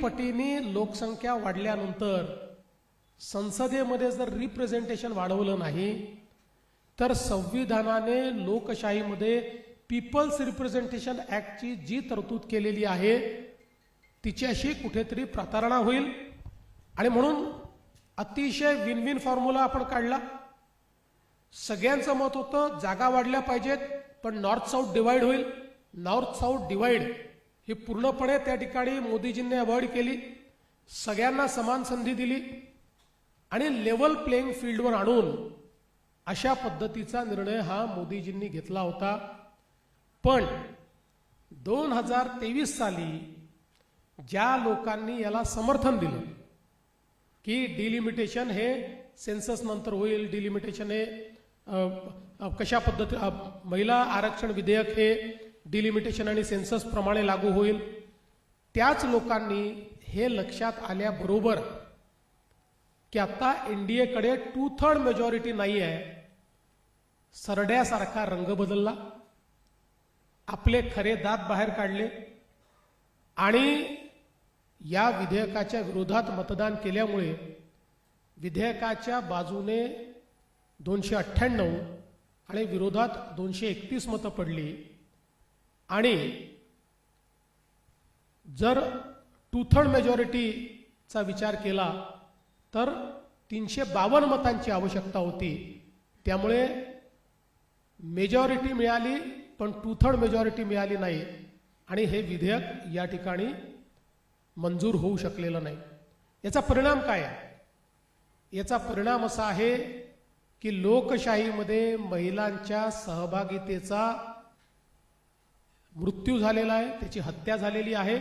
पटीने लोकसंख्या वाढल्यानंतर संसदेमध्ये जर रिप्रेझेंटेशन वाढवलं नाही तर संविधानाने लोकशाहीमध्ये पीपल्स रिप्रेझेंटेशन ॲक्टची जी तरतूद केलेली आहे तिच्याशी कुठेतरी प्रतारणा होईल. आणि म्हणून अतिशय विन विन फॉर्म्युला आपण काढला. सगळ्यांचं मत होतं जागा वाढल्या पाहिजेत पण नॉर्थ साऊथ डिवाइड होईल. नॉर्थ साऊथ डिवाइड ही पूर्णपणे त्या ठिकाणी मोदीजींनी अवॉइड केली. सगळ्यांना समान संधी दिली आणि लेवल प्लेइंग फील्डवर आणून अशा पद्धतीचा निर्णय हा मोदीजींनी घेतला होता. पण 2023 साली ज्या लोकांनी याला समर्थन दिलं की डिलिमिटेशन हे सेन्सस नंतर होईल, डिलिमिटेशन हे कशा पद्धती महिला आरक्षण विधेयक हे डिलिमिटेशन आणि सेन्सस प्रमाणे लागू होईल, त्याच लोकांनी हे लक्षात आल्याबरोबर की आता एनडीएकडे 2/3 मेजॉरिटी नाही आहे, सरड्यासारखा रंग बदलला, आपले खरे दात बाहेर काढले आणि या विधेयकाच्या विरोधात मतदान केल्यामुळे विधेयकाच्या बाजूने 298 आणि विरोधात 231 मतं पडली. आणि जर 2/3 मेजॉरिटीचा विचार केला तर 352 मतांची आवश्यकता होती. त्यामुळे मेजॉरिटी मिळाली पण 2/3 मेजॉरिटी मिळाली नाही आणि हे विधेयक या ठिकाणी मंजूर होऊ शकलेलं नाही. याचा परिणाम काय आहे? याचा परिणाम असा आहे की लोकशाहीमध्ये महिलांच्या सहभागितेचा मृत्यू झालेला आहे, त्याची हत्या झालेली आहे.